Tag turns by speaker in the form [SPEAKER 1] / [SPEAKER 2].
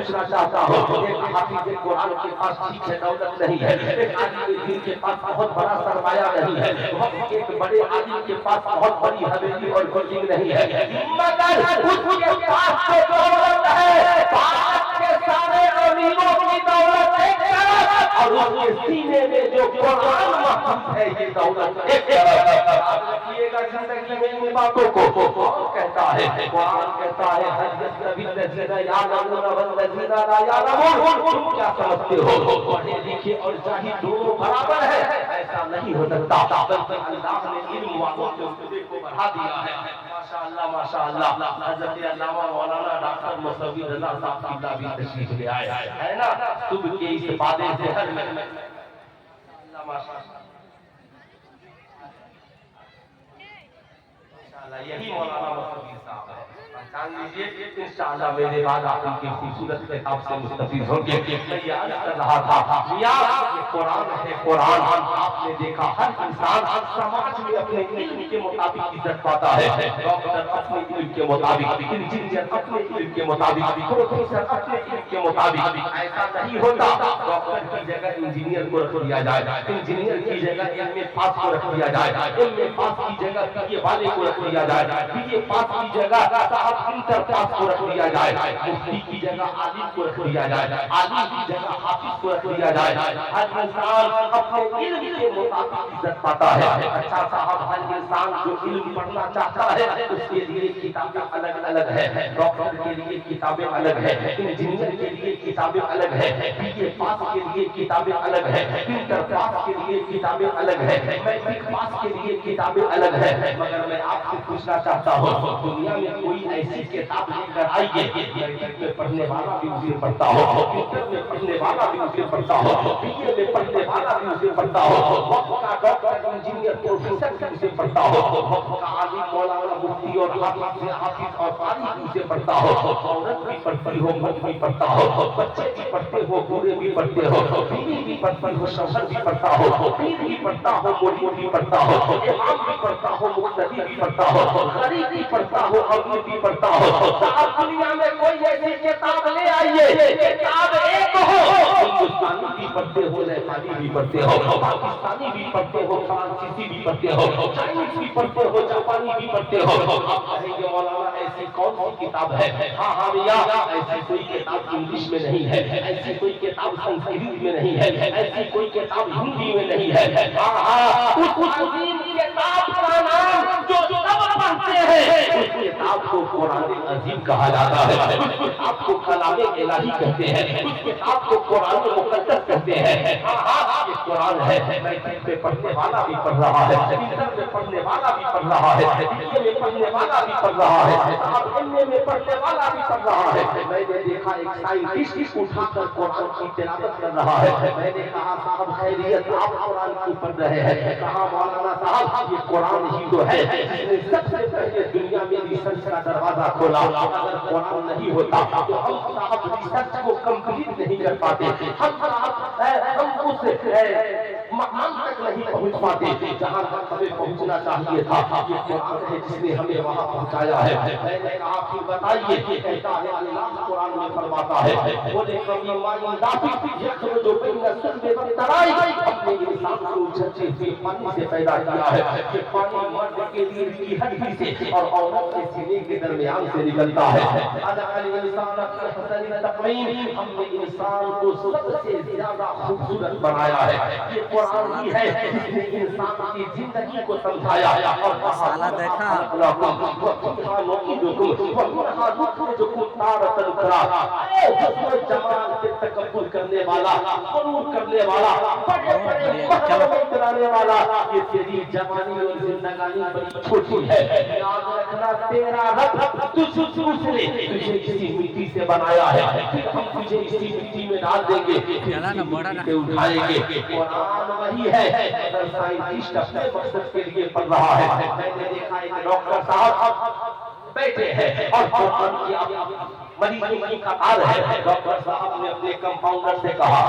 [SPEAKER 1] پوچھنا چاہتا ہوں، ایک حافظ قرآن کے پاس ٹھیک ہے دولت نہیں ہے، ایک عالم دین کے پاس بہت بڑا سرمایہ نہیں ہے، ایک بڑے عالم کے پاس بہت بڑی حویلی اور بلڈنگ نہیں ہے، مگر اس کے پاس جو دولت ہے بھارت کے سارے امیروں کی دولت ایک طرف اور اس کے سینے میں جو قرآن محفوظ ہے یہ دولت ایک طرف۔ یاد رکھیے گا زندگی میں ان باتوں کو۔ قرآن کہتا ہے هل يستوي الذين يعلمون والذين لا يعلمون، تم کیا سمجھتے ہو پڑھے لکھے اور جاہل دونوں برابر ہے؟ ایسا نہیں ہو سکتا، بلکہ اللہ نے علم والوں کے عہدے کو بڑھا دیا ہے۔ ماشاء اللہ حضرت علامہ مولانا ڈاکٹر مصوی رضا صاحب قبلہ بھی تشریف لے آئے ہے نا، صبح کے اس بادے زہر میں یہی مولانا مصوی صاحب ہے، پہچان لیجیے انشاءاللہ میرے بعد آپ کی خوبصورت کتاب سے مستفید ہوں گے۔ میں یہ عرض کر رہا تھا میاں یہ قرآن ہے، قرآن آپ نے دیکھا ہر انسان سماج میں اپنے علم کے مطابق عزت پاتا ہے، ڈاکٹر اپنے علم کے مطابق، انجینئر اپنے علم کے مطابق، پروفیسر اپنے علم کے مطابق۔ ایسا نہیں ہوتا ڈاکٹر کی جگہ انجینئر کو رکھ دیا جائے، انجینئر کی جگہ ایم اے پاس کو رکھ دیا جائے، ایم اے پاس کی جگہ بی اے والے کو رکھ دیا جائے، بی اے پاس کی جگہ صاحب انٹر پاس کو رکھ دیا جائے، مفتی کی جگہ عالم کو رکھ دیا جائے، عالم کی جگہ حافظ کو رکھ دیا جائے۔ ہر انسان اپنے علم کے مطابق عزت پاتا ہے۔ اچھا صاحب ہر انسان جو علم پڑھنا چاہتا ہے اس کے لیے کتابیں الگ الگ ہیں، ڈاکٹر کے لیے کتابیں الگ ہیں، انجینئر کے لیے کتابیں الگ ہیں، بی اے پاس کے لیے کتابیں الگ ہیں، انٹر پاس کے لیے کتابیں الگ ہیں، میٹرک پاس کے لیے کتابیں الگ ہیں۔ مگر میں آپ سے پوچھنا چاہتا ہوں دنیا میں کوئی ایسی کتاب لے کر آئیے، میٹرک میں پڑھنے والا بھی اسے پڑھتا ہو، انٹر میں پڑھنے والا بھی اسے پڑھتا ہو، بی اے میں پڑھنے والا بھی اسے پڑھتا ہو، وقت کا ڈاکٹر انجینئر پروفیسر بھی اسے پڑھتا ہو، وقت کا عالم مولانا مفتی اور حافظ اور قاری بھی اسے پڑھتا ہو، عورت بھی پڑھتی ہو مرد بھی پڑھتا ہو، بچے بھی پڑھتے ہو بوڑھے بھی پڑھتے ہو، بیوی بھی پڑھتی ہو شوہر بھی پڑھتا ہو، پیر بھی پڑھتا ہو مولوی بھی پڑھتا ہو، امام بھی پڑھتا ہو مقتدی بھی پڑھتا ہو، غریب بھی پڑھتا ہو امیر بھی پڑھتا ہو۔ صاحب دنیا میں کوئی ایسی کتاب لے آئیے کتاب ایک ہو، ہندوستانی بھی پڑھتے ہو نیپالی بھی پڑھتے ہو، پاکستانی بھی پڑھتے ہو فرانسیسی بھی پڑھتے ہو، چائنیز بھی پڑھتے ہو جاپانی بھی پڑھتے ہو۔ آپ کہیں گے مولانا ایسی کون سی کتاب ہے؟ ہاں بھیا ایسی کوئی کتاب انگلش میں نہیں ہے، ایسی کوئی کتاب سنسکرت میں نہیں ہے، ایسی کوئی کتاب ہندی میں نہیں ہے۔ ہاں اس عظیم کتاب کا نام جو سب پڑھتے ہیں اس کتاب کو قرآن عظیم کہا جاتا ہے، اس کتاب کو کلام الہی کہتے ہیں، اس کتاب کو قرآن مقدس کہتے ہیں۔ ہاں یہ قرآن ہے، میٹرک میں پڑھنے والا بھی پڑھ رہا ہے، انٹر میں پڑھنے والا بھی پڑھ رہا ہے، بی اے میں پڑھنے والا بھی پڑھ رہا ہے، صاحب ایم اے میں پڑھنے والا بھی پڑھ رہا ہے۔ میں نے دیکھا ایک سائنٹسٹ اٹھا کر قرآن کی تلاوت کر رہا ہے، میں نے کہا صاحب خیریت آپ قرآن کیوں پڑھ رہے ہیں؟ کہا مولانا صاحب یہ قرآن ہی تو ہے جس نے سب سے پہلے دنیا میں ریسرچ کا دروازہ کھولا، اگر قرآن نہیں ہوتا تو ہم صاحب ریسرچ کو کمپلیٹ نہیں کر پاتے، ہم اس مقام تک نہیں پہنچ پاتے جہاں تک ہمیں پہنچنا چاہیے تھا۔ یہ قرآن ہے جس نے ہمیں وہاں پہنچایا ہے۔ میں نے کہا پھر بتائیے کہتا ہے اللہ قرآن میں فرماتا ہے بولے کبھی مائی دافی یخرج بین الصلب والترائی، اپنے انسان کو جھچے ہوئے پانی سے پیدا کیا ہے، یہ پانی مرد کے لیے کی ہڈی سے اور عورت کے سینے کے درمیان سے نکلتا ہے۔ ہم نے انسان کو سب سے زیادہ خوبصورت بنایا ہے۔ یہ قرآن ہی ہے جس نے انسان کی زندگی کو سمجھایا اور
[SPEAKER 2] سالہ دیکھا
[SPEAKER 1] جمال سے تکبر کرنے والا، غرور کرنے والا، بڑے بڑے پہاڑوں میں اترانے والا، یہ تیری جوانی اور زندگانی بڑی چھوٹی ہے۔ یاد رکھنا تیرا رب تجھے اسی مٹی سے بنایا ہے، پھر ہم تجھے اسی مٹی میں ڈال دیں گے، پھر اسی مٹی سے اٹھائیں گے۔ قرآن وہی ہے اگر سائنٹسٹ اپنے مقصد کے لیے پڑھ رہا ہے۔ میں نے دیکھا ایک ڈاکٹر صاحب بیٹھے ہیں اور قرآن کی مریضوں کی قطار ہے، ڈاکٹر صاحب نے اپنے کمپاؤنڈر سے کہا